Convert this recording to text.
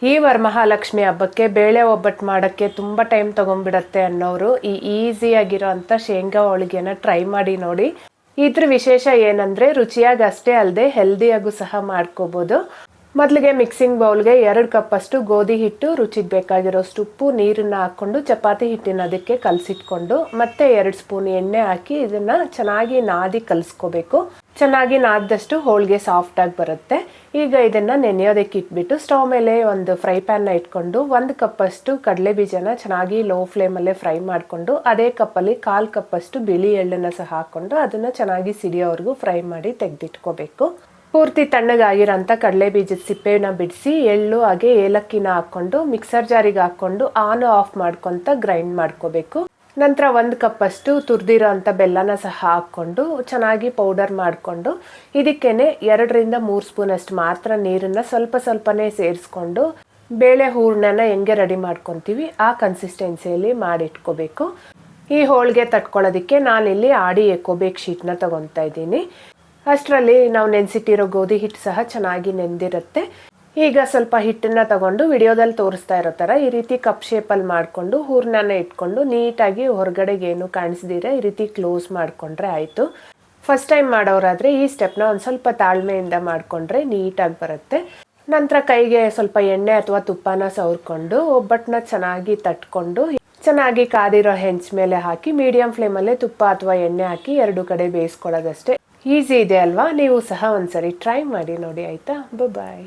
ಈ ವರಮಹಾಲಕ್ಷ್ಮಿ ಹಬ್ಬಕ್ಕೆ ಬೇಳೆ ಒಬ್ಬಟ್ಟು ಮಾಡೋಕ್ಕೆ ತುಂಬ ಟೈಮ್ ತೊಗೊಂಡ್ಬಿಡತ್ತೆ ಅನ್ನೋರು ಈ ಈಸಿಯಾಗಿರೋ ಅಂಥ ಶೇಂಗಾ ಹೋಳಿಗೆನ ಟ್ರೈ ಮಾಡಿ ನೋಡಿ. ಇದ್ರ ವಿಶೇಷ ಏನಂದರೆ ರುಚಿಯಾಗಿ ಅಷ್ಟೇ ಅಲ್ಲದೆ ಹೆಲ್ದಿಯಾಗೂ ಸಹ ಮಾಡ್ಕೋಬೋದು. ಮೊದಲಿಗೆ ಮಿಕ್ಸಿಂಗ್ ಬೌಲ್ಗೆ 2 ಕಪ್ಪಷ್ಟು ಗೋಧಿ ಹಿಟ್ಟು, ರುಚಿಗೆ ಬೇಕಾಗಿರೋಷ್ಟು ಉಪ್ಪು, ನೀರನ್ನು ಹಾಕ್ಕೊಂಡು ಚಪಾತಿ ಹಿಟ್ಟಿನ ಅದಕ್ಕೆ ಕಲಸಿಟ್ಕೊಂಡು ಮತ್ತೆ 2 ಸ್ಪೂನ್ ಎಣ್ಣೆ ಹಾಕಿ ಇದನ್ನು ಚೆನ್ನಾಗಿ ನಾದಿ ಕಲಿಸ್ಕೋಬೇಕು. ಚೆನ್ನಾಗಿ ನಾದಿದಷ್ಟು ಹೋಳಿಗೆ ಸಾಫ್ಟಾಗಿ ಬರುತ್ತೆ. ಈಗ ಇದನ್ನು ನೆನೆಯೋದಕ್ಕೆ ಇಟ್ಬಿಟ್ಟು ಸ್ಟವ್ ಮೇಲೆ ಒಂದು ಫ್ರೈ ಪ್ಯಾನ್ನ ಇಟ್ಕೊಂಡು 1 ಕಪ್ಪಷ್ಟು ಕಡಲೆ ಬೀಜನ ಚೆನ್ನಾಗಿ ಲೋ ಫ್ಲೇಮಲ್ಲೇ ಫ್ರೈ ಮಾಡಿಕೊಂಡು ಅದೇ ಕಪ್ಪಲ್ಲಿ 1/4 ಕಪ್ಪಷ್ಟು ಬಿಳಿ ಎಳ್ಳನ್ನು ಸಹ ಹಾಕ್ಕೊಂಡು ಅದನ್ನು ಚೆನ್ನಾಗಿ ಸಿಡಿಯೋವರೆಗೂ ಫ್ರೈ ಮಾಡಿ ತೆಗೆದಿಟ್ಕೋಬೇಕು. ಪೂರ್ತಿ ತಣ್ಣಗಾಗಿರೋಂಥ ಕಡಲೆ ಬೀಜದ ಸಿಪ್ಪೆನ ಬಿಡಿಸಿ ಎಳ್ಳು ಹಾಗೆ ಏಲಕ್ಕಿನ ಹಾಕ್ಕೊಂಡು ಮಿಕ್ಸರ್ ಜಾರಿಗೆ ಹಾಕ್ಕೊಂಡು ಆನ್ ಆಫ್ ಮಾಡ್ಕೊತ ಗ್ರೈಂಡ್ ಮಾಡ್ಕೋಬೇಕು. ನಂತರ 1 ಕಪ್ಪಷ್ಟು ತುರಿದಿರೋ ಅಂಥ ಬೆಲ್ಲನ ಸಹ ಹಾಕ್ಕೊಂಡು ಚೆನ್ನಾಗಿ ಪೌಡರ್ ಮಾಡಿಕೊಂಡು ಇದಕ್ಕೇನೆ 2ರಿಂದ 3 ಸ್ಪೂನಷ್ಟು ಮಾತ್ರ ನೀರನ್ನು ಸ್ವಲ್ಪನೇ ಸೇರಿಸ್ಕೊಂಡು ಬೇಳೆ ಹೂರಣನ ಹೆಂಗೆ ರೆಡಿ ಮಾಡ್ಕೊತೀವಿ ಆ ಕನ್ಸಿಸ್ಟೆನ್ಸಿಯಲ್ಲಿ ಮಾಡಿಟ್ಕೋಬೇಕು. ಈ ಹೋಳಿಗೆ ತಟ್ಕೊಳ್ಳೋದಕ್ಕೆ ನಾನಿಲ್ಲಿ ಆಡಿ ಎಕೋಬೇಕ್ ಶೀಟ್ನ ತೊಗೊತಾ ಇದ್ದೀನಿ. ಅಷ್ಟರಲ್ಲಿ ನಾವು ನೆನೆಸಿಟ್ಟಿರೋ ಗೋಧಿ ಹಿಟ್ಟು ಸಹ ಚೆನ್ನಾಗಿ ನೆಂದಿರುತ್ತೆ. ಈಗ ಸ್ವಲ್ಪ ಹಿಟ್ಟನ್ನು ತಗೊಂಡು ವಿಡಿಯೋದಲ್ಲಿ ತೋರಿಸ್ತಾ ಇರೋ ಥರ ಈ ರೀತಿ ಕಪ್ ಶೇಪಲ್ಲಿ ಮಾಡಿಕೊಂಡು ಹೂರಣನ ಇಟ್ಕೊಂಡು ನೀಟಾಗಿ ಹೊರಗಡೆಗೆ ಏನು ಕಾಣಿಸ್ದಿರ ಈ ರೀತಿ ಕ್ಲೋಸ್ ಮಾಡಿಕೊಂಡ್ರೆ ಆಯಿತು. ಫಸ್ಟ್ ಟೈಮ್ ಮಾಡೋರಾದರೆ ಈ ಸ್ಟೆಪ್ನ ಒಂದು ಸ್ವಲ್ಪ ತಾಳ್ಮೆಯಿಂದ ಮಾಡಿಕೊಂಡ್ರೆ ನೀಟಾಗಿ ಬರುತ್ತೆ. ನಂತರ ಕೈಗೆ ಸ್ವಲ್ಪ ಎಣ್ಣೆ ಅಥವಾ ತುಪ್ಪನ ಸವರ್ಕೊಂಡು ಒಬ್ಬಟ್ಟನ್ನ ಚೆನ್ನಾಗಿ ತಟ್ಕೊಂಡು ಚೆನ್ನಾಗಿ ಕಾದಿರೋ ಹೆಂಚು ಮೇಲೆ ಹಾಕಿ ಮೀಡಿಯಂ ಫ್ಲೇಮಲ್ಲೇ ತುಪ್ಪ ಅಥವಾ ಎಣ್ಣೆ ಹಾಕಿ 2 ಕಡೆ ಬೇಯಿಸ್ಕೊಳ್ಳೋದಷ್ಟೇ. ಈಸಿ ಇದೆ ಅಲ್ವಾ? ನೀವು ಸಹ ಒಂದ್ಸರಿ ಟ್ರೈ ಮಾಡಿ ನೋಡಿ ಆಯಿತಾ? ಬಾಯ್.